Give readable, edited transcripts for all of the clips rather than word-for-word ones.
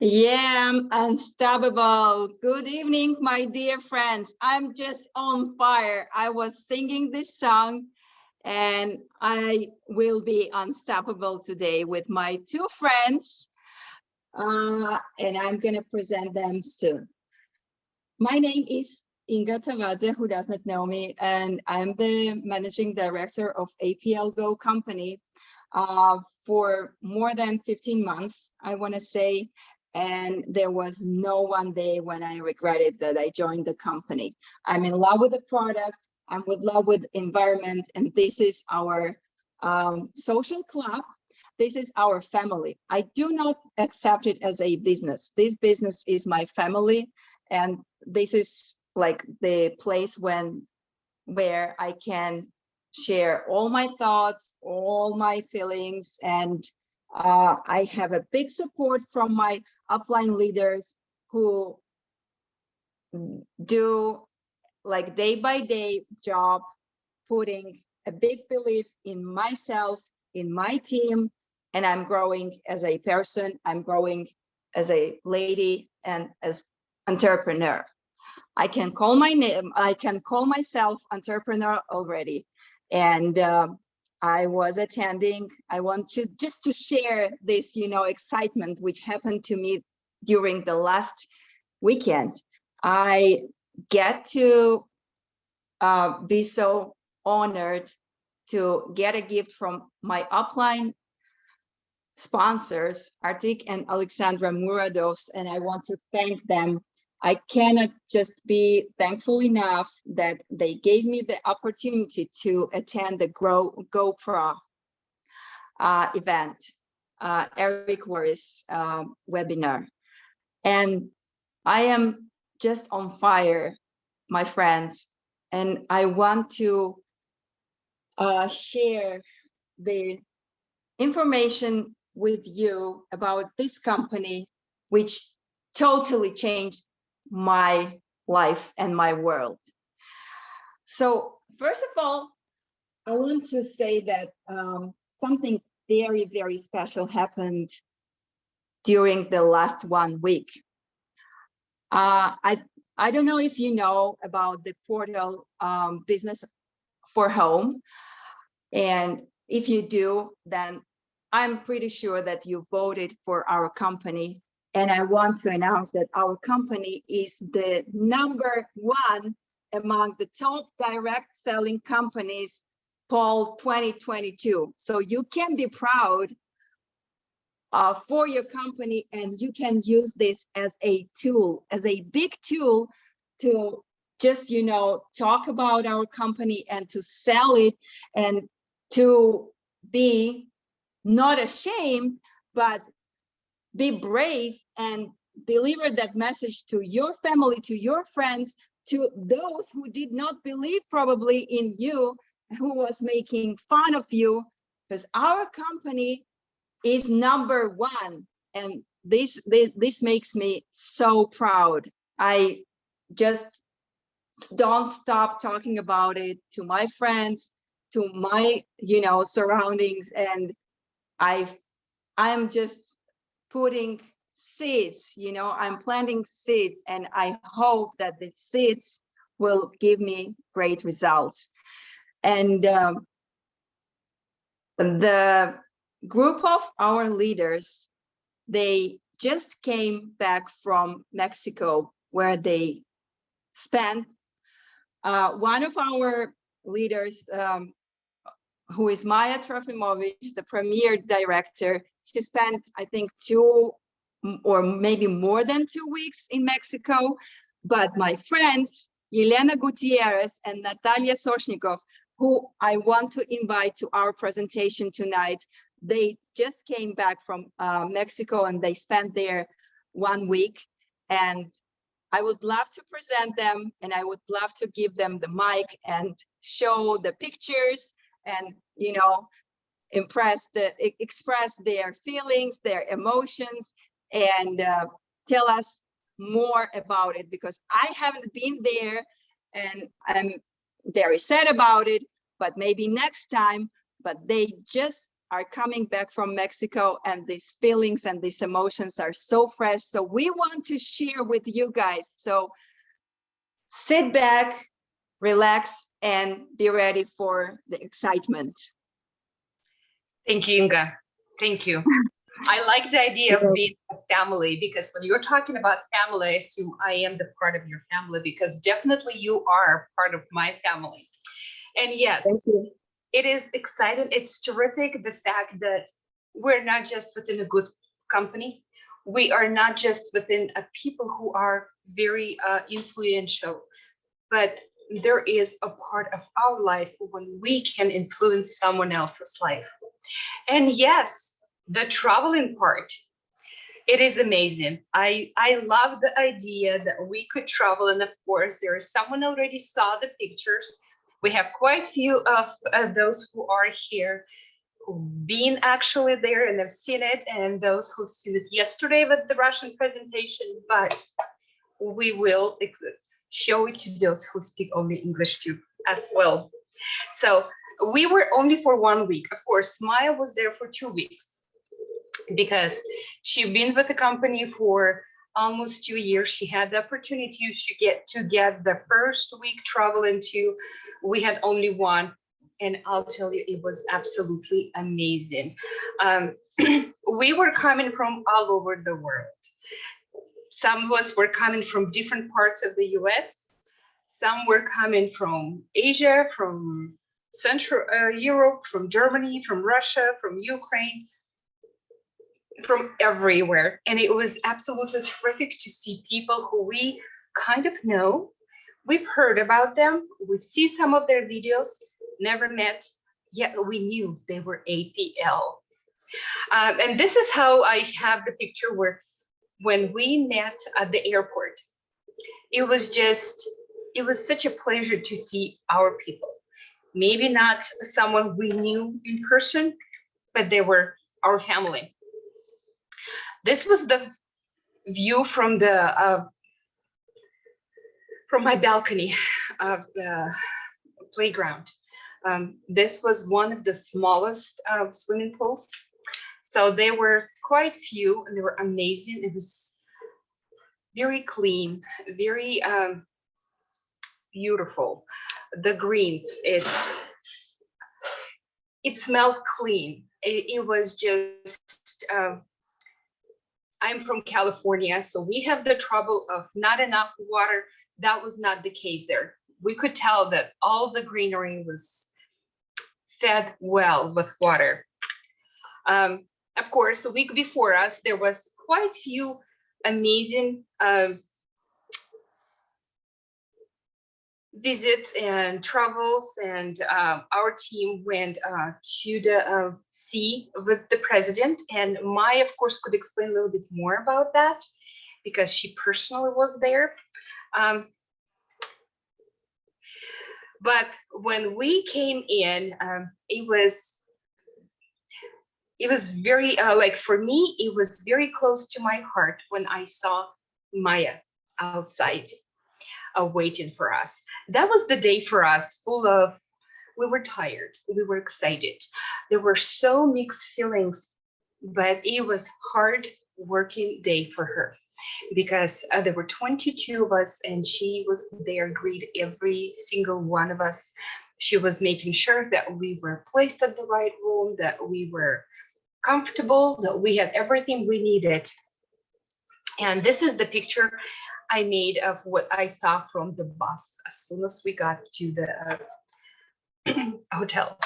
Yeah, I'm unstoppable. Good evening, my dear friends. I'm just on fire. I was singing this song and I will be unstoppable today with my two friends, and I'm going to present them soon. My name is Inga Tavadze, who does not know me, and I'm the managing director of APL Go company for more than 15 months, I want to say. And there was no one day when I regretted that I joined the company. I'm in love with the product. I'm in love with environment, and this is our social club. This is our family. I do not accept it as a business. This business is my family, and this is like the place where I can share all my thoughts, all my feelings, and I have a big support from my upline leaders who do like day by day job, putting a big belief in myself, in my team, and I'm growing as a person, I'm growing as a lady and as entrepreneur. I can call my name, I can call myself entrepreneur already. And I was attending, I want to just to share this, excitement which happened to me during the last weekend. I get to be so honored to get a gift from my upline sponsors, Artik and Alexandra Muradovs, and I want to thank them. I cannot just be thankful enough that they gave me the opportunity to attend the GoPro event, Eric Worre's webinar. And I am just on fire, my friends, and I want to share the information with you about this company, which totally changed my life and my world. So first of all, I want to say that something very, very special happened during the last 1 week. I don't know if you know about the portal Business for Home. And if you do, then I'm pretty sure that you voted for our company. And I want to announce that our company is the #1 among the top direct selling companies poll 2022. So you can be proud for your company, and you can use this as a tool, as a big tool to just, talk about our company and to sell it and to be not ashamed, but be brave and deliver that message to your family, to your friends, to those who did not believe probably in you, who was making fun of you, because our company is #1. And this makes me so proud. I just don't stop talking about it to my friends, to my surroundings, and I'm just putting seeds, I'm planting seeds, and I hope that the seeds will give me great results. And the group of our leaders, they just came back from Mexico, where they spent one of our leaders, who is Maya Trofimovic, the premier director. She spent, I think, 2 or maybe more than 2 weeks in Mexico. But my friends, Yelena Gutierrez and Natalia Soshnikov, who I want to invite to our presentation tonight, they just came back from Mexico, and they spent there 1 week. And I would love to present them, and I would love to give them the mic and show the pictures and, express their feelings, their emotions, and tell us more about it, because I haven't been there and I'm very sad about it, but maybe next time. But they just are coming back from Mexico, and these feelings and these emotions are so fresh. So we want to share with you guys. So sit back, relax, and be ready for the excitement. Thank you, Inga. Thank you. I like the idea of being a family, because when you're talking about family, I assume I am the part of your family, because definitely you are part of my family. And yes, it is exciting. It's terrific, the fact that we're not just within a good company. We are not just within a people who are very influential, but there is a part of our life when we can influence someone else's life. And yes, the traveling part, it is amazing. I love the idea that we could travel, and of course there is someone already saw the pictures. We have quite a few of those who are here who've been actually there and have seen it, and those who've seen it yesterday with the Russian presentation, but we will show it to those who speak only English too as well. So we were only for 1 week. Of course, Maya was there for 2 weeks because she'd been with the company for almost 2 years. She had the opportunity to get the first week travel into. We had only one, and I'll tell you, it was absolutely amazing. We were coming from all over the world. Some of us were coming from different parts of the US. Some were coming from Asia, from Central Europe, from Germany, from Russia, from Ukraine, from everywhere. And it was absolutely terrific to see people who we kind of know. We've heard about them. We've seen some of their videos, never met, yet we knew they were APL. And this is how I have the picture where when we met at the airport, it was such a pleasure to see our people. Maybe not someone we knew in person, but they were our family. This was the view from my balcony of the playground. This was one of the smallest swimming pools. So they were quite few, and they were amazing. It was very clean, very beautiful. The greens, it smelled clean. It was just, I'm from California, so we have the trouble of not enough water. That was not the case there. We could tell that all the greenery was fed well with water. Of course, a week before us, there was quite a few amazing visits and travels, and our team went to the sea with the president, and Maya, of course, could explain a little bit more about that because she personally was there. But when we came in, it was very, like for me, it was very close to my heart when I saw Maya outside waiting for us. That was the day for us, we were tired, we were excited. There were so mixed feelings, but it was hard working day for her because there were 22 of us, and she was there, greet every single one of us. She was making sure that we were placed at the right room, that we were comfortable, that we had everything we needed. And this is the picture I made of what I saw from the bus as soon as we got to the hotel.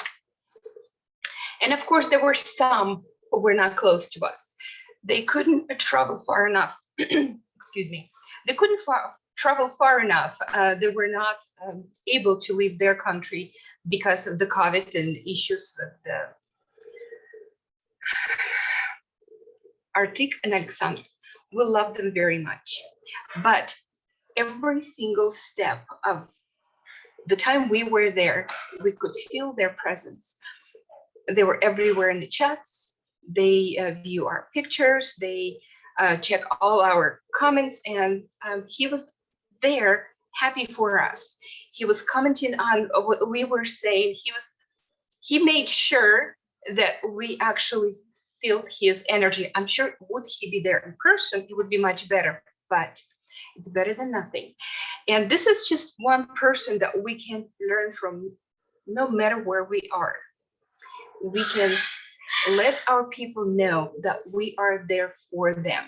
And of course, there were some who were not close to us. They couldn't travel far enough. Excuse me. They couldn't travel far enough. They were not able to leave their country because of the COVID and issues with the Arctic and Alexander. We love them very much. But every single step of the time we were there, we could feel their presence. They were everywhere in the chats. They view our pictures. They check all our comments, and he was there happy for us. He was commenting on what we were saying. He made sure that we actually feel his energy. I'm sure would he be there in person, it would be much better, but it's better than nothing. And this is just one person that we can learn from no matter where we are. We can let our people know that we are there for them,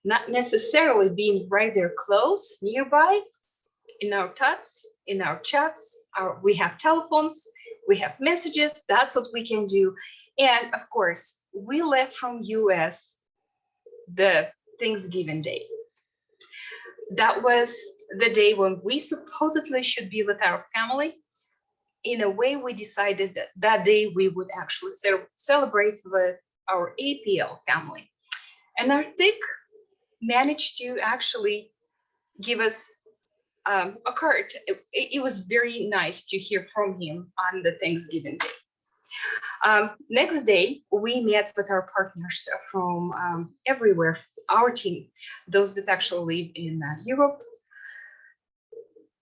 not necessarily being right there close, nearby, in our thoughts, in our chats. We have telephones, we have messages. That's what we can do. And of course, we left from US the Thanksgiving Day. That was the day when we supposedly should be with our family. In a way, we decided that that day we would actually celebrate with our APL family. And Arctic managed to actually give us a card. It was very nice to hear from him on the Thanksgiving Day. Next day, we met with our partners from everywhere, our team, those that actually live in Europe,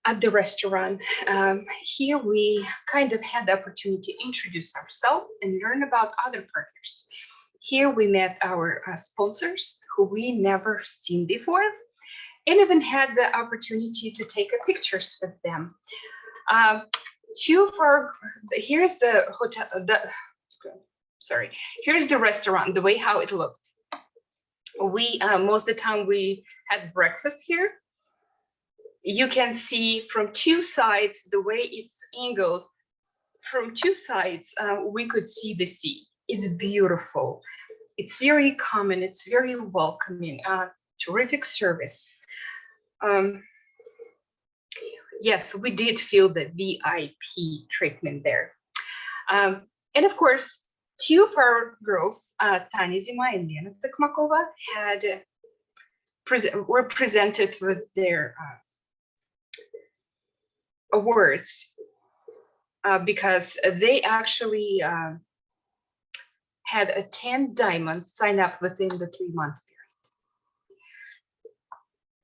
at the restaurant. Here we kind of had the opportunity to introduce ourselves and learn about other partners. Here we met our sponsors who we never seen before, and even had the opportunity to take pictures with them. Here's the hotel, here's the restaurant, the way how it looked. We, most of the time we had breakfast here. You can see from two sides, the way it's angled, from two sides, we could see the sea. It's beautiful. It's very common. It's very welcoming. Terrific service. Yes, we did feel the VIP treatment there. And of course, two of our girls, Tanya Zima and Lena Tokmakova, were presented with their awards because they actually had a 10 diamonds sign up within the 3-month period.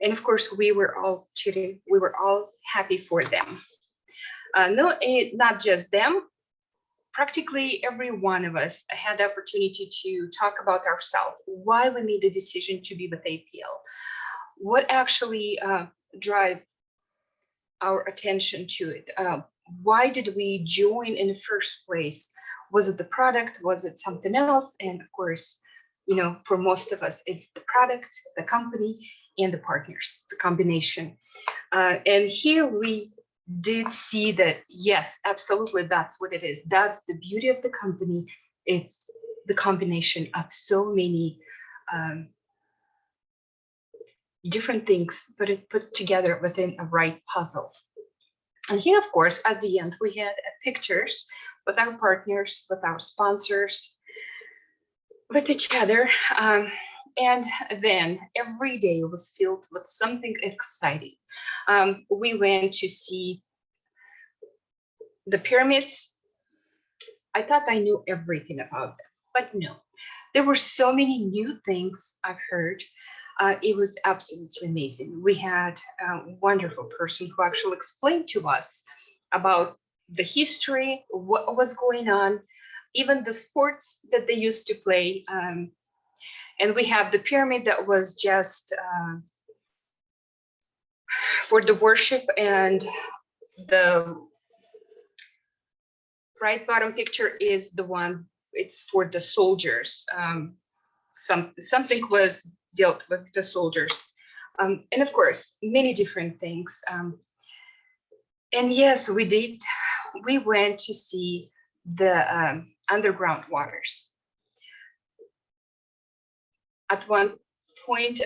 And of course, we were all cheering. We were all happy for them. No, not just them. Practically every one of us had the opportunity to talk about ourselves, why we made the decision to be with APL, what actually drive our attention to it. Why did we join in the first place? Was it the product? Was it something else? And of course, you know, for most of us, it's the product, the company, and the partners. It's a combination. And here we did see that, yes, absolutely, that's what it is. That's the beauty of the company. It's the combination of so many different things, but it put together within a right puzzle. And here, of course, at the end, we had pictures with our partners, with our sponsors, with each other. And then every day was filled with something exciting. We went to see the pyramids. I thought I knew everything about them, but no, there were so many new things I've heard. It was absolutely amazing. We had a wonderful person who actually explained to us about the history, what was going on, even the sports that they used to play. And we have the pyramid that was just for the worship, and the right bottom picture is the one, it's for the soldiers. Something was dealt with the soldiers. And of course, many different things. And yes, we went to see the underground waters. At one point,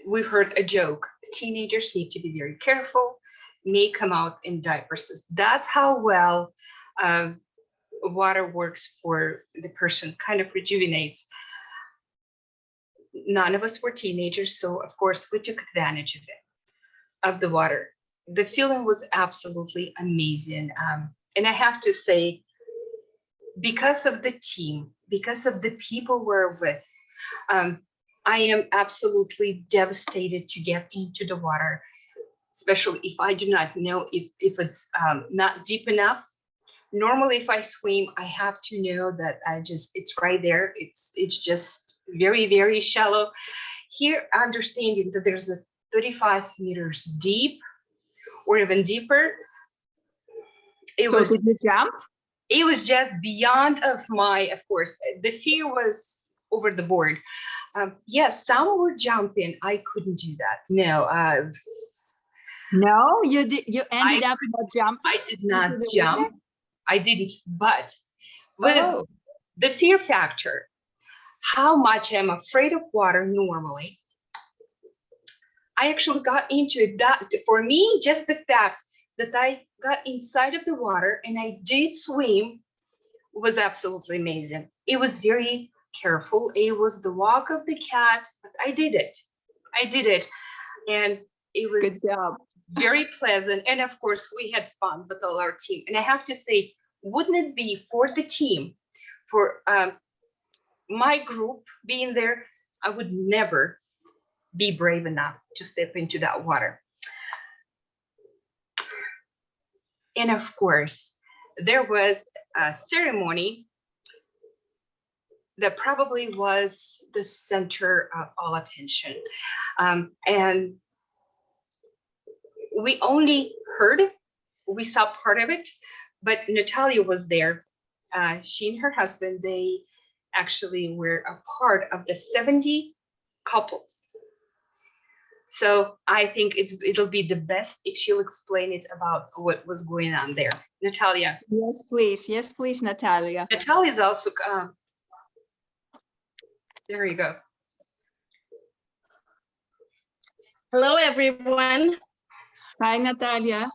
we heard a joke. Teenagers need to be very careful, may come out in diapers. That's how well water works for the person, kind of rejuvenates. None of us were teenagers, so of course we took advantage of it, of the water. The feeling was absolutely amazing. And I have to say, because of the team, because of the people we're with, I am absolutely devastated to get into the water, especially if I do not know if it's not deep enough. Normally, if I swim, I have to know that it's right there. It's just very, very shallow. Here, understanding that there's a 35 meters deep or even deeper, it So was did you jump? it was just beyond of my, of course, the fear was over the board. Yes, some were jumping. I couldn't do that. No, No, you did. You ended I up not jumping I did into not the water. jump. I didn't. But with Oh, the fear factor, how much I'm afraid of water normally, I actually got into it. That for me, just the fact that I got inside of the water and I did swim was absolutely amazing. It was very careful. It was the walk of the cat, but I did it. I did it. And it good was job. very pleasant. And of course, we had fun with all our team. And I have to say, wouldn't it be for the team, for my group being there, I would never be brave enough to step into that water. And of course, there was a ceremony that probably was the center of all attention. And we only heard, we saw part of it, but Natalia was there. She and her husband, they actually were a part of the 70 couples. So I think it'll be the best if she'll explain it about what was going on there. Natalia. Yes, please. Yes, please, Natalia. Natalia is also, there you go. Hello, everyone. Hi, Natalia.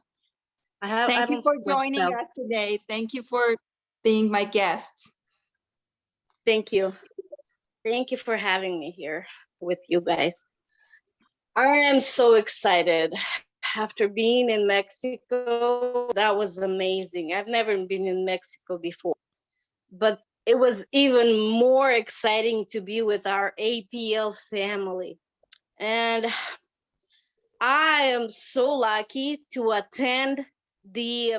Thank you for joining us today. Thank you for being my guest. Thank you. Thank you for having me here with you guys. I am so excited. After being in Mexico, that was amazing. I've never been in Mexico before, but it was even more exciting to be with our APL family. And I am so lucky to attend the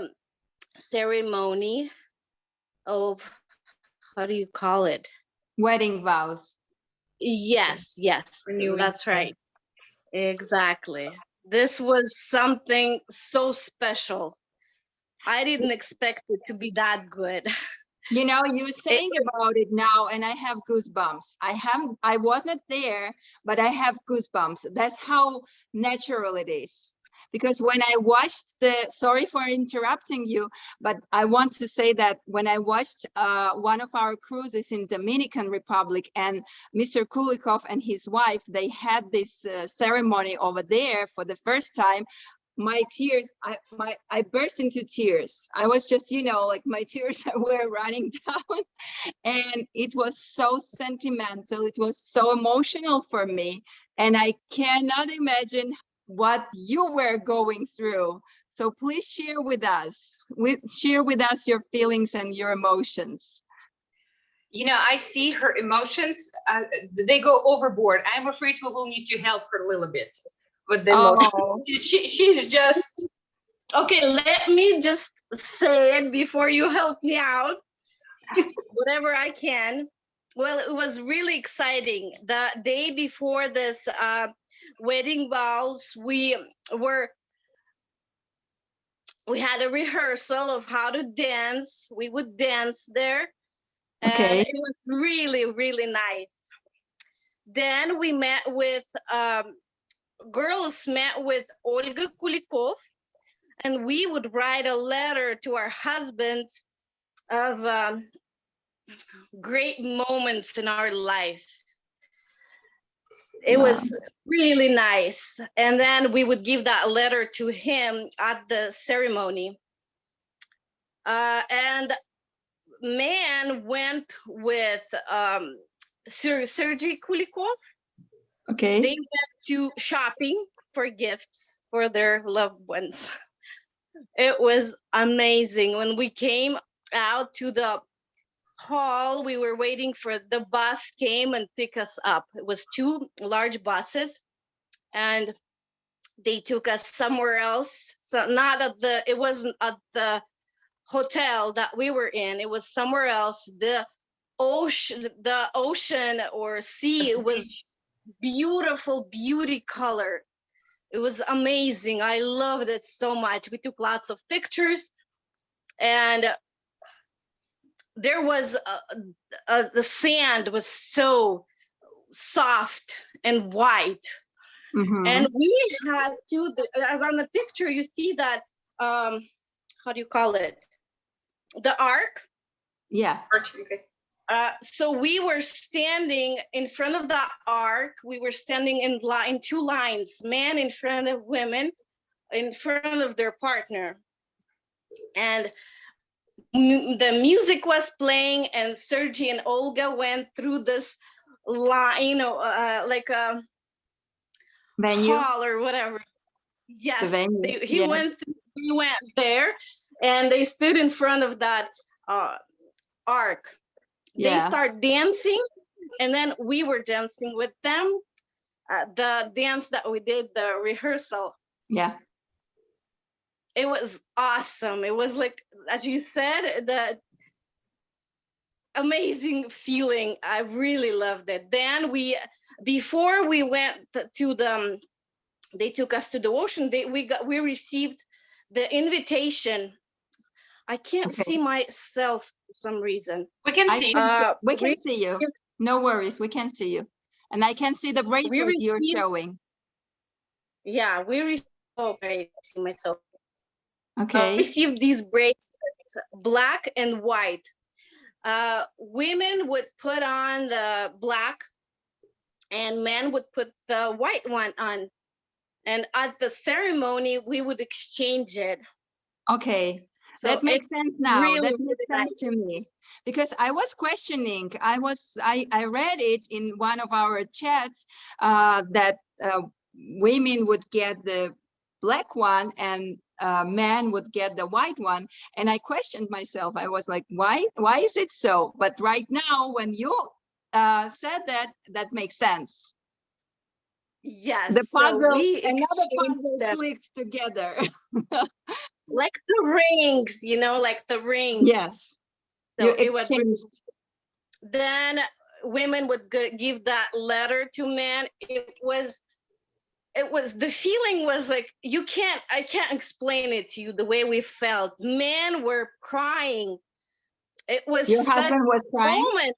ceremony of, how do you call it? Wedding vows. Yes, that's right. Exactly. This was something so special. I didn't expect it to be that good. You know, you're saying about it now, and I have goosebumps. I wasn't there, but I have goosebumps. That's how natural it is. Because when I watched sorry for interrupting you, but I want to say that when I watched one of our cruises in Dominican Republic, and Mr. Kulikov and his wife, they had this ceremony over there for the first time. My tears, I burst into tears. I was just, like my tears were running down, and it was so sentimental. It was so emotional for me, and I cannot imagine what you were going through. So please share with us your feelings and your emotions. I see her emotions. They go overboard. I'm afraid we will need to help her a little bit with the emotions. She's just. Okay, let me just say it before you help me out. Whatever I can. Well, it was really exciting. The day before this wedding vows, we had a rehearsal of how to dance. We would dance there. And it was really, really nice. Then we met with, girls met with Olga Kulikov, and we would write a letter to our husbands of great moments in our life. It was really nice. And then we would give that letter to him at the ceremony. And man went with Sergei Kulikov. Okay. They went to shopping for gifts for their loved ones. It was amazing. When we came out to the hall, we were waiting for the bus came and pick us up. It was 2 large buses, and they took us somewhere else. So it wasn't at the hotel that we were in. It was somewhere else. The ocean or sea was beautiful, beauty color. It was amazing. I loved it so much. We took lots of pictures, and there was the sand was so soft and white. And we had to, as on the picture, you see that, how do you call it? The ark. Yeah. Okay. So we were standing in front of the ark. We were standing in two lines, men in front of women, in front of their partner. And the music was playing, and Sergey and Olga went through this line, like a venue hall or whatever. Yes, he went there, and they stood in front of that ark. They start dancing, and then we were dancing with them. The dance that we did, the rehearsal. Yeah. It was awesome. It was like, as you said, the amazing feeling. I really loved it. Then before we went to they took us to the ocean. We received the invitation. I can't see myself for some reason. We can see. We can see you. No worries. We can see you, and I can see the bracelet you're showing. Yeah, we received. Oh, I see myself. Okay. Received these bracelets, black and white. Women would put on the black, and men would put the white one on. And at the ceremony, we would exchange it. Okay. So that makes sense now. That makes sense to me, because I was questioning. I read it in one of our chats that women would get the black one and men would get the white one, and I questioned myself. I was like, why is it so? But right now, when you said that, that makes sense. Yes, the puzzle, another puzzle clicked together. Like the rings, like the ring. Yes. So you exchanged. Then women would give that letter to men. It was the feeling was like, I can't explain it to you the way we felt. Men were crying. It was your husband was crying. Moment.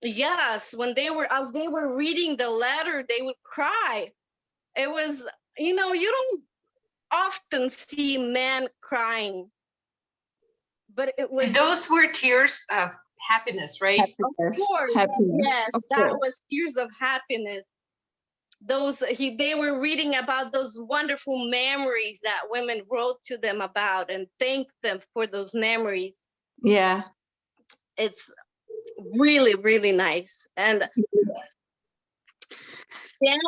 Yes, as they were reading the letter, they would cry. It was, you don't often see men crying, but it was. Those were tears of happiness, right? Happiness. Of course, happiness. yes, that was tears of happiness. They were reading about those wonderful memories that women wrote to them about and thanked them for those memories. Yeah. It's really, really nice. And then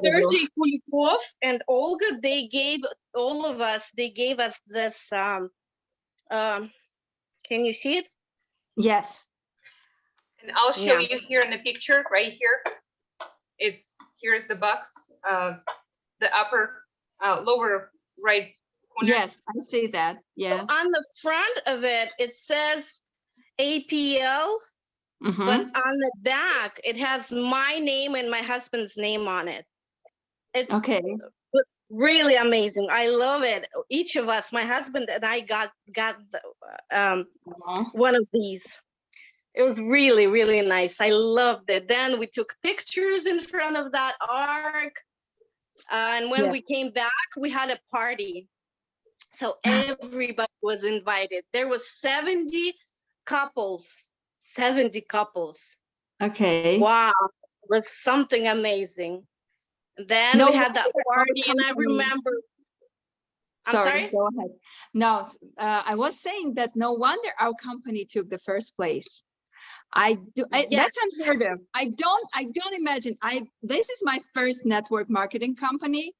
Sergey Kulikov and Olga, they gave us this, can you see it? Yes. And I'll show you here in the picture, right here. Here's the box, the upper, lower right corner. Yes, I see that. Yeah. So on the front of it, it says APL, but on the back, it has my name and my husband's name on it. It's really amazing. I love it. Each of us, my husband and I, got one of these. It was really, really nice. I loved it. Then we took pictures in front of that ark. And when we came back, we had a party. So everybody was invited. There was 70 couples. 70 couples. Okay. Wow. It was something amazing. Then we had that party, and I remember. I'm sorry? Go ahead. No, I was saying that no wonder our company took the first place. That's unheard of. I don't imagine. This is my first network marketing company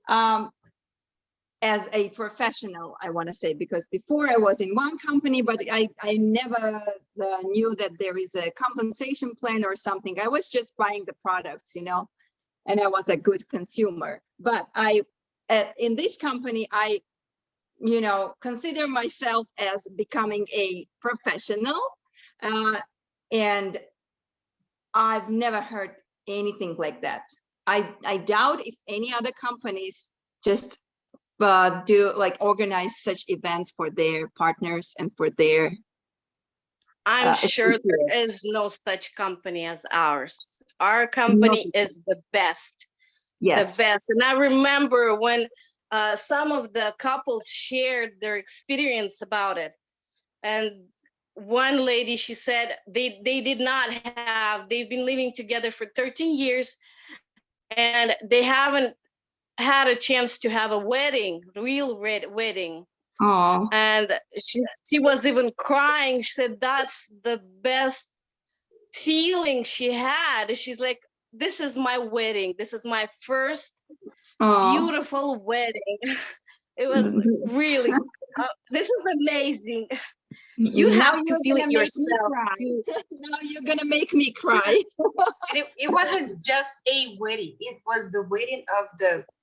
as a professional, I want to say, because before I was in one company, but I never knew that there is a compensation plan or something. I was just buying the products, and I was a good consumer. But in this company, I consider myself as becoming a professional, and I've never heard anything like that. I doubt if any other companies just do like organize such events for their partners and for their I'm sure there is no such company as ours. Our company is the best. Yes. The best. And I remember when some of the couples shared their experience about it. And one lady, she said they've been living together for 13 years and they haven't had a chance to have a wedding, real wedding. Oh. And she was even crying. She said that's the best feeling she had. She's like, this is my wedding. This is my first beautiful wedding. It was really, this is amazing. You have to feel it yourself too. Now you're gonna make me cry. It wasn't just a wedding. It was the wedding of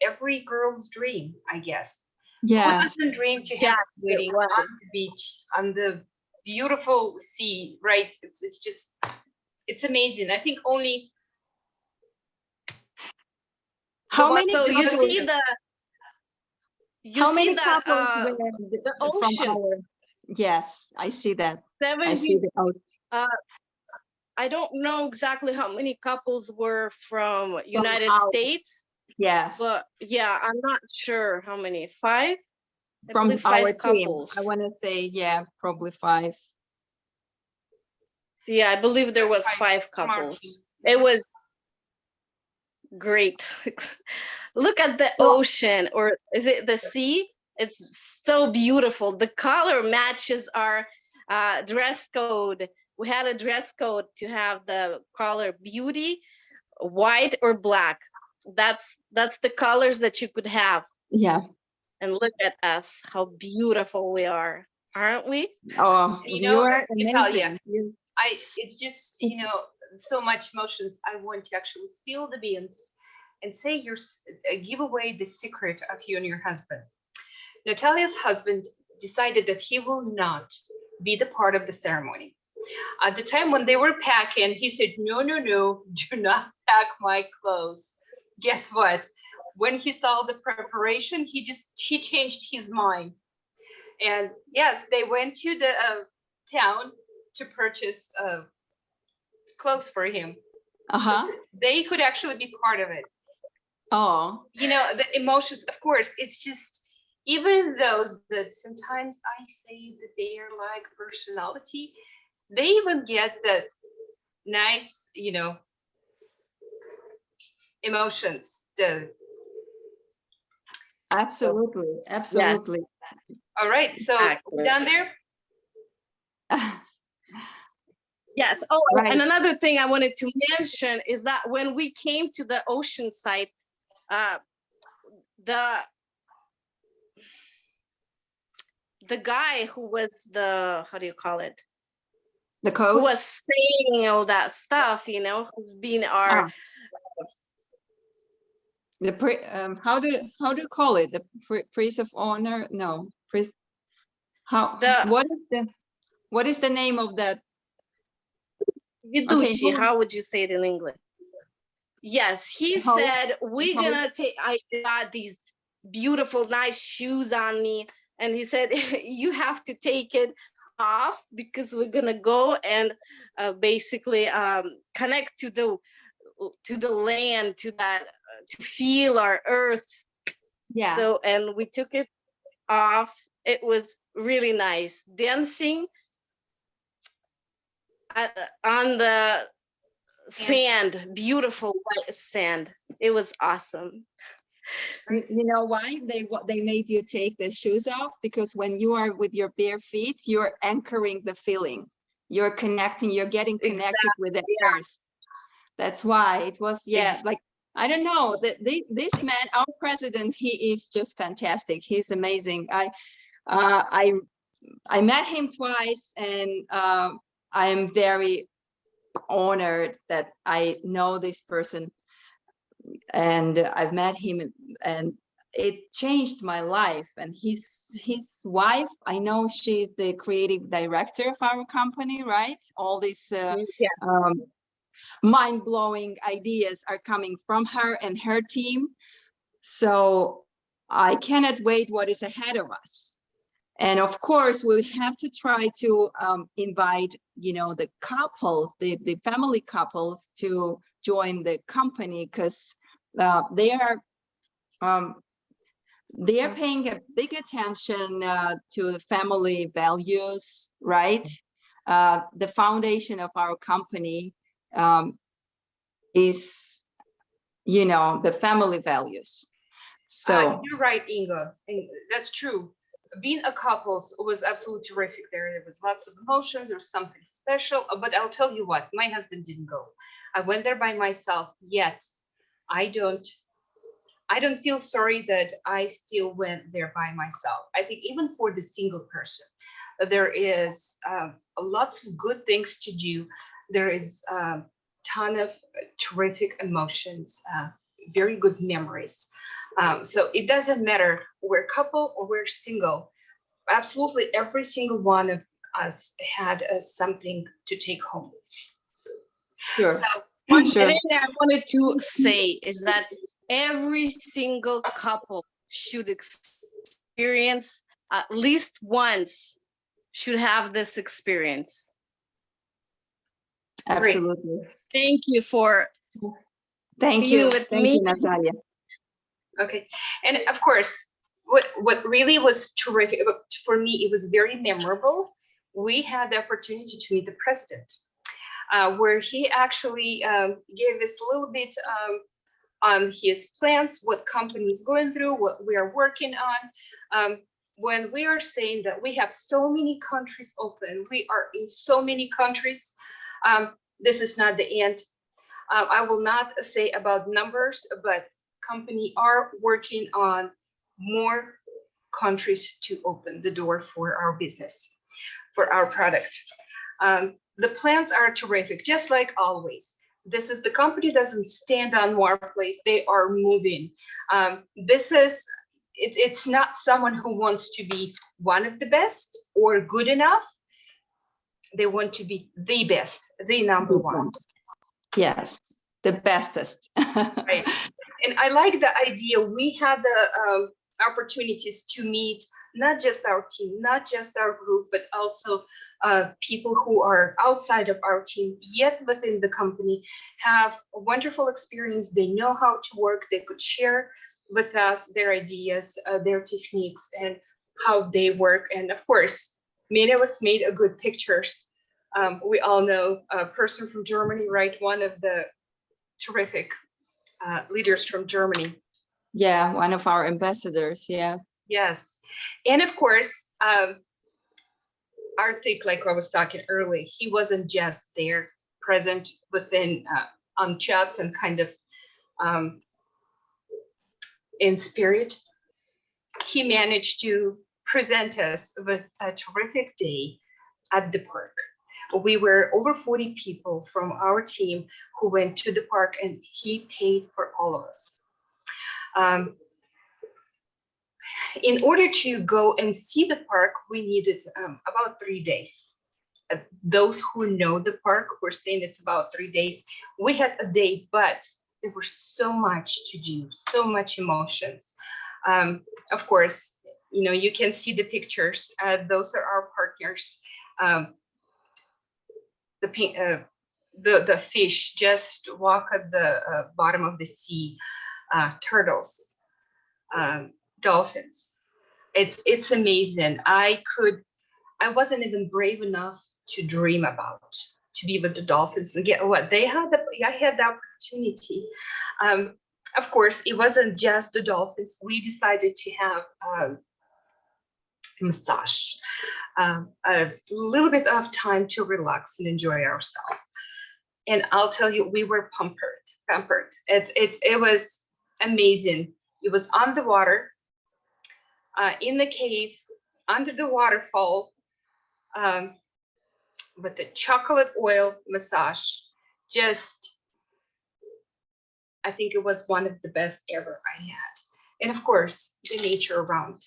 every girl's dream, I guess. Yeah. Who doesn't dream to have a wedding on the beach, on the beautiful sea, right? It's amazing. I think only. How many? So you see the. How many couples the ocean? Yes, I see that. 70, I see the ocean. I don't know exactly how many couples were from United States. Yes. But yeah, I'm not sure how many. 5? From our couples. Team. I want to say, yeah, probably 5. Yeah, I believe there was 5 couples. It was great. Look at the ocean, or is it the sea? It's so beautiful. The color matches our dress code. We had a dress code to have the color beauty, white or black. That's the colors that you could have. Yeah. And look at us, how beautiful we are, aren't we? Oh, you are Natalia. It's just, so much emotions. I want to actually spill the beans and say give away the secret of you and your husband. Natalia's husband decided that he will not be the part of the ceremony. At the time when they were packing, he said, no, do not pack my clothes. Guess what? When he saw the preparation, he changed his mind. And yes, they went to the town to purchase clothes for him. So they could actually be part of it. Oh. The emotions, of course, it's just, even those that sometimes I say that they are like personality, they even get that nice, emotions. Absolutely. Absolutely. Yes. All right. So down there. Yes. Oh, right. And another thing I wanted to mention is that when we came to the ocean site, the guy who was how do you call it? The coach? Who was saying all that stuff, who's been our how do you call it? The priest of honor? No, priest. What is the name of that? Vidushi, how would you say it in English? Yes, he said, I got these beautiful, nice shoes on me. And he said, you have to take it off because we're gonna go and basically connect to the land, to feel our earth. Yeah. So, and we took it off. It was really nice. Dancing on the sand, beautiful white sand. It was awesome. You know why they made you take the shoes off? Because when you are with your bare feet, you're anchoring the feeling. You're connecting, you're getting connected with the earth. That's why it was, like, I don't know, this man, our president, he is just fantastic. He's amazing. I met him twice, and I am very honored that I know this person, and I've met him, and it changed my life. And his wife, I know she's the creative director of our company, right? All these mind-blowing ideas are coming from her and her team. So I cannot wait what is ahead of us. And of course, we have to try to invite, the couples, the family couples, to join the company, because they are paying a big attention to the family values, right? The foundation of our company is, the family values. So you're right, Inga, and that's true. Being a couple was absolutely terrific. There was lots of emotions. There was something special. But I'll tell you what, my husband didn't go. I went there by myself. Yet, I don't feel sorry that I still went there by myself. I think even for the single person, there is lots of good things to do. There is a ton of terrific emotions, very good memories. So it doesn't matter we're couple or we're single. Absolutely every single one of us had something to take home. sure. So, one thing I wanted to say is that every single couple should experience at least once, should have this experience. Absolutely. Thank you for Thank being you. with Thank me. you, Natalia. okay, and of course, what really was terrific for me, it was very memorable. We had the opportunity to meet the president, where he actually gave us a little bit on his plans, what company is going through, what we are working on. When we are saying that we have so many countries open, we are in so many countries, this is not the end. I will not say about numbers, but company are working on more countries to open the door for our business, for our product. The plans are terrific, just like always. This is the company doesn't stand on one place, they are moving. It's not someone who wants to be one of the best or good enough. They want to be the best, the number one. Yes, the bestest. Right. And I like the idea. We had the opportunities to meet not just our team, not just our group, but also people who are outside of our team, yet within the company, have a wonderful experience. They know how to work. They could share with us their ideas, their techniques, and how they work. And of course, many of us made a good pictures. We all know a person from Germany, right? One of the terrific leaders from Germany. Yeah, one of our ambassadors. Yeah. Yes. And of course, Arctic, like I was talking earlier, he wasn't just there present within on chats and kind of in spirit. He managed to present us with a terrific day at the park. We were over 40 people from our team who went to the park, and he paid for all of us. In order to go and see the park, we needed about 3 days. Those who know the park were saying it's about 3 days. We had a day, but there was so much to do, so much emotions. Of course, you can see the pictures. Those are our partners. The fish just walk at the bottom of the sea, turtles, dolphins. It's amazing. I wasn't even brave enough to dream about to be with the dolphins and get what they had. I had the opportunity. Of course, it wasn't just the dolphins. We decided to have a massage, a little bit of time to relax and enjoy ourselves. And I'll tell you, we were pampered. It was amazing. It was on the water, in the cave, under the waterfall, with the chocolate oil massage. I think it was one of the best ever I had. And of course, the nature around.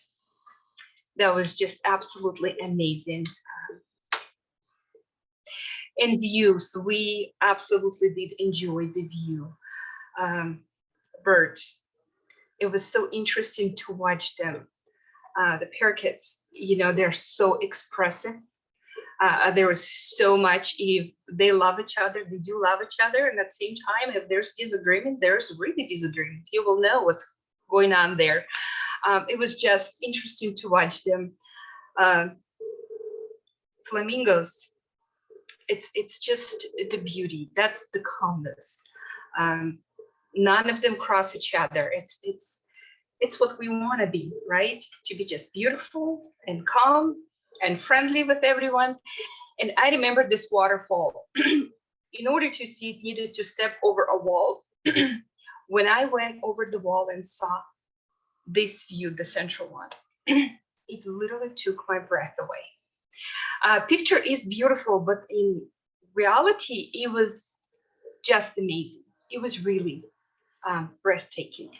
That was just absolutely amazing. And views, we absolutely did enjoy the view. Birds, it was so interesting to watch them. The parakeets, you know, they're so expressive. There was so much, if they love each other, they do love each other. And at the same time, if there's disagreement, there's really disagreement. You will know what's going on there. It was just interesting to watch them. Flamingos, it's just the beauty. That's the calmness. None of them cross each other. It's what we want to be, right? To be just beautiful and calm and friendly with everyone. And I remember this waterfall. In order to see it, needed to step over a wall. When I went over the wall and saw this view, the central one, it literally took my breath away. Picture is beautiful, but in reality, it was just amazing. It was really breathtaking.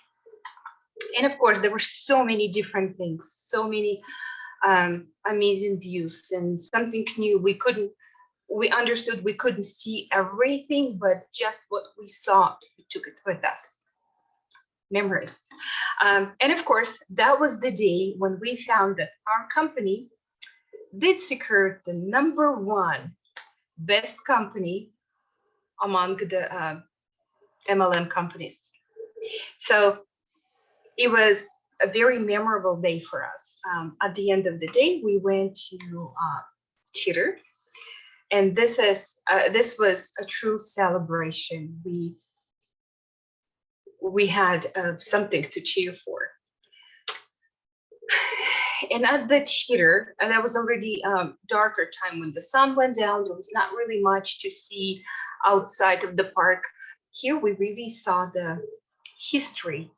And of course, there were so many different things, so many amazing views, and something new. We understood we couldn't see everything, but just what we saw, we took it with us. Memories. And of course, that was the day when we found that our company did secure the #1 best company among the MLM companies. So it was a very memorable day for us. At the end of the day, we went to theater, and this was a true celebration. We had something to cheer for. And at the theater, and that was already darker time when the sun went down. There was not really much to see outside of the park. Here we really saw the history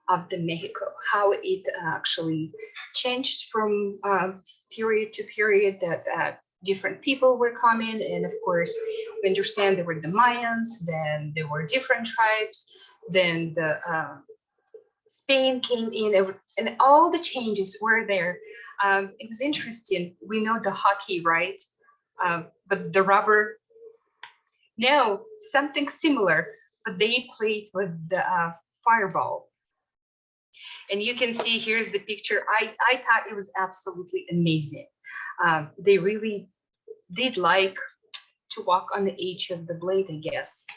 of the Mexico, how it actually changed from period to period, that different people were coming. And of course, we understand there were the Mayans, then there were different tribes, then the Spain came in, and all the changes were there. It was interesting. We know the hockey, right? But the rubber, no, something similar, but they played with the fireball. And you can see, here's the picture. I thought it was absolutely amazing. They really did like to walk on the edge of the blade, I guess.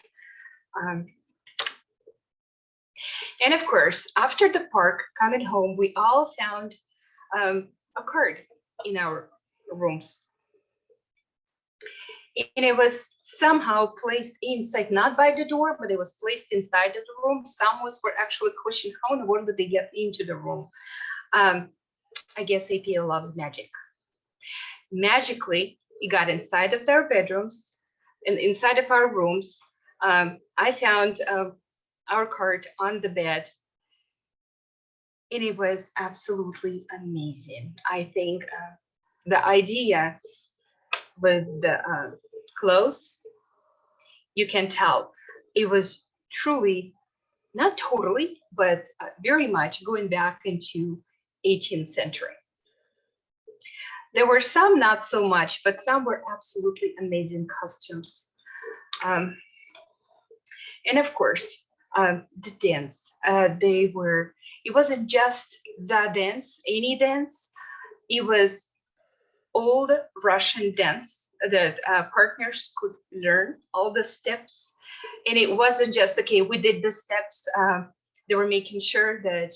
And of course, after the park, coming home, we all found a card in our rooms. And it was somehow placed inside, not by the door, but it was placed inside of the room. Some were actually questioning how in the world did they get into the room. I guess APL loves magic. Magically, it got inside of their bedrooms and inside of our rooms. I found our card on the bed, and it was absolutely amazing. I think the idea with the clothes, you can tell it was truly, not totally, but very much going back into 18th century. There were some not so much, but some were absolutely amazing costumes. And of course, the dance, it wasn't just the dance, any dance. It was old Russian dance that partners could learn all the steps. And it wasn't just, okay, we did the steps. They were making sure that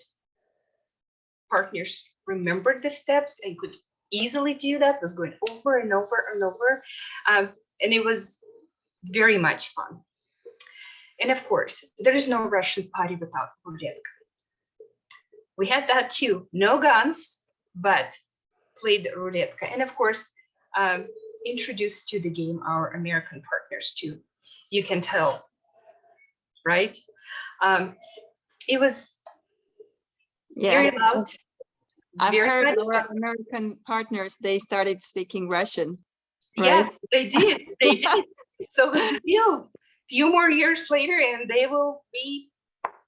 partners remembered the steps and could easily do that, was going over and over and over. And it was very much fun. And of course, there is no Russian party without ruletka. We had that too, no guns, but played ruletka. And of course, introduced to the game our American partners too. You can tell, right? It was very loud. I've heard our American partners, they started speaking Russian. Right? Yeah, they did. They did. So still, few more years later, and they will be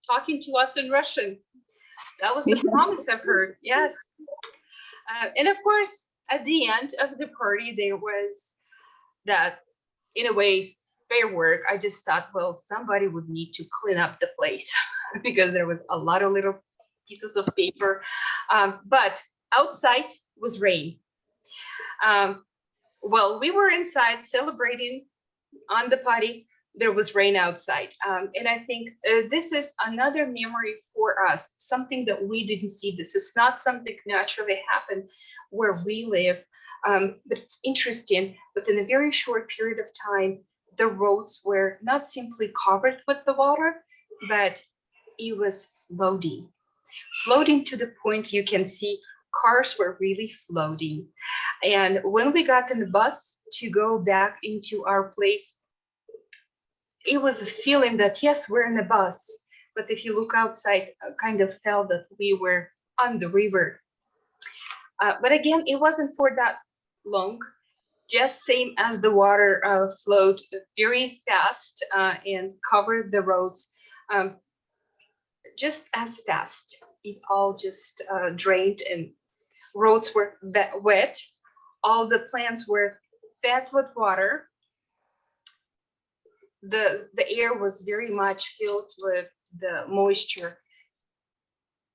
talking to us in Russian. That was the promise of her. Yes. And of course, at the end of the party, there was that, in a way, firework. I just thought, well, somebody would need to clean up the place because there was a lot of little pieces of paper. But outside was rain. Well, we were inside celebrating on the party. There was rain outside. And I think this is another memory for us, something that we didn't see. This is not something naturally happened where we live. But it's interesting that in a very short period of time, the roads were not simply covered with the water, but it was floating to the point you can see cars were really floating. And when we got in the bus to go back into our place, it was a feeling that, yes, we're in a bus. But if you look outside, kind of felt that we were on the river. But again, it wasn't for that long, just same as the water flowed very fast and covered the roads just as fast. It all just drained and roads were wet. All the plants were fed with water. The air was very much filled with the moisture.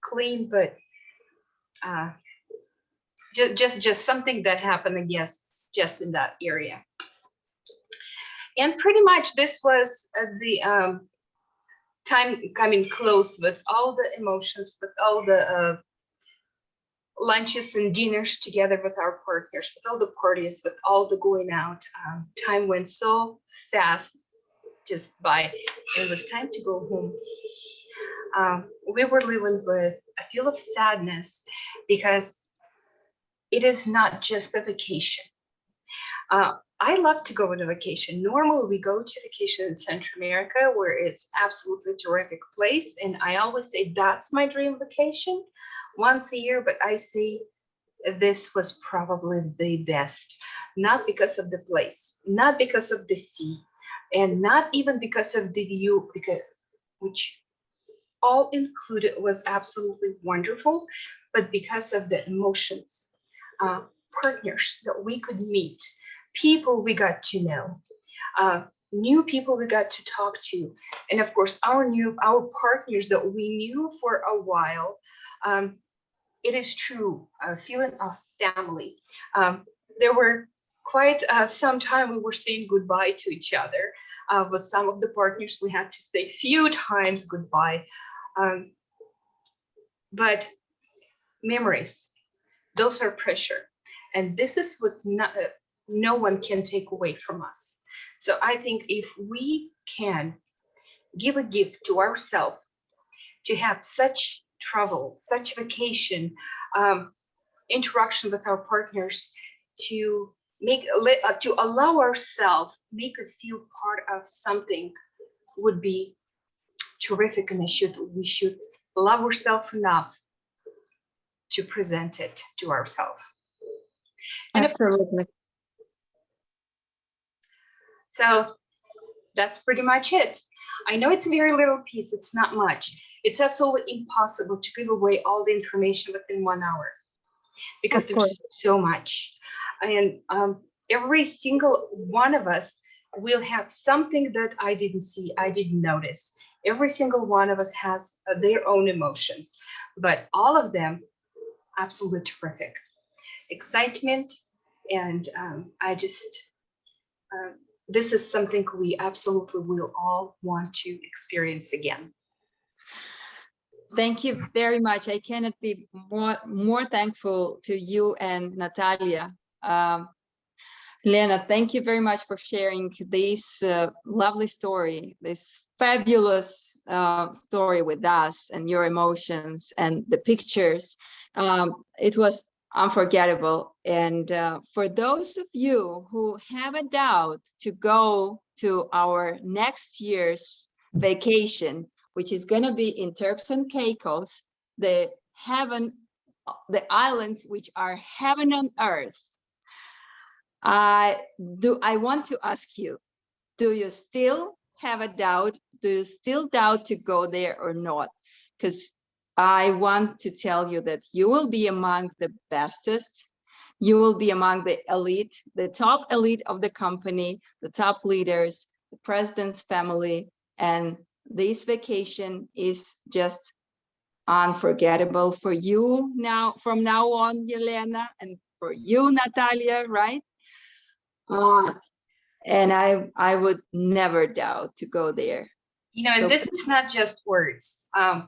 Clean, but just something that happened, I guess, just in that area. And pretty much this was the time coming close with all the emotions, with all the lunches and dinners together with our partners, with all the parties, with all the going out. Time went so fast just by. It was time to go home. We were living with a feel of sadness because it is not just a vacation. I love to go on a vacation. Normally, we go to vacation in Central America where it's absolutely terrific place. And I always say that's my dream vacation once a year, but I say this was probably the best, not because of the place, not because of the sea, and not even because of the view, which all included was absolutely wonderful, but because of the emotions, partners that we could meet, people we got to know, new people we got to talk to, and of course our partners that we knew for a while. It is true, a feeling of family. There were quite some time we were saying goodbye to each other. With some of the partners, we had to say few times goodbye. But memories, those are pressure. And this is what no one can take away from us. So I think if we can give a gift to ourselves to have such travel, such vacation, interaction with our partners, to allow ourselves make it feel part of something would be terrific, and we should love ourselves enough to present it to ourselves. Absolutely. So that's pretty much it. I know it's a very little piece, it's not much. It's absolutely impossible to give away all the information within 1 hour because there's so much. And every single one of us will have something that I didn't see, I didn't notice. Every single one of us has their own emotions, but all of them absolutely terrific. Excitement, and this is something we absolutely will all want to experience again. Thank you very much. I cannot be more thankful to you and Natalia. Lena, thank you very much for sharing this lovely story, this fabulous story with us, and your emotions and the pictures. It was unforgettable. And for those of you who have a doubt to go to our next year's vacation, which is going to be in Turks and Caicos, the islands which are heaven on earth, I want to ask you, do you still have a doubt? Do you still doubt to go there or not? Because I want to tell you that you will be among the bestest. You will be among the elite, the top elite of the company, the top leaders, the president's family. And this vacation is just unforgettable for you now, from now on, Yelena, and for you, Natalia, right? And I would never doubt to go there. You know, and So this is not just words.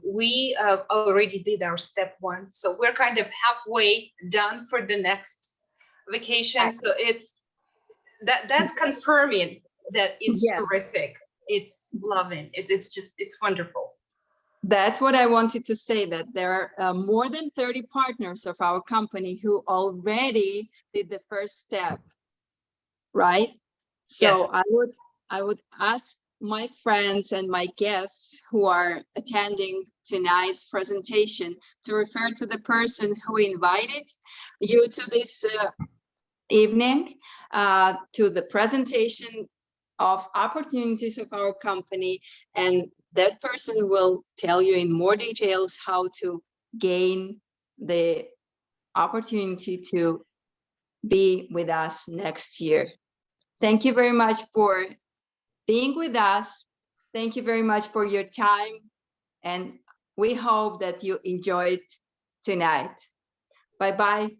We already did our step 1, so we're kind of halfway done for the next vacation. So it's that's confirming that it's yeah, terrific. It's loving. It's just it's wonderful. that's what I wanted to say, that there are more than 30 partners of our company who already did the first step, right? So Yes. I would ask my friends and my guests who are attending tonight's presentation to refer to the person who invited you to this evening, to the presentation of opportunities of our company, and that person will tell you in more details how to gain the opportunity to be with us next year. Thank you very much for being with us. Thank you very much for your time, and we hope that you enjoyed tonight. Bye-bye.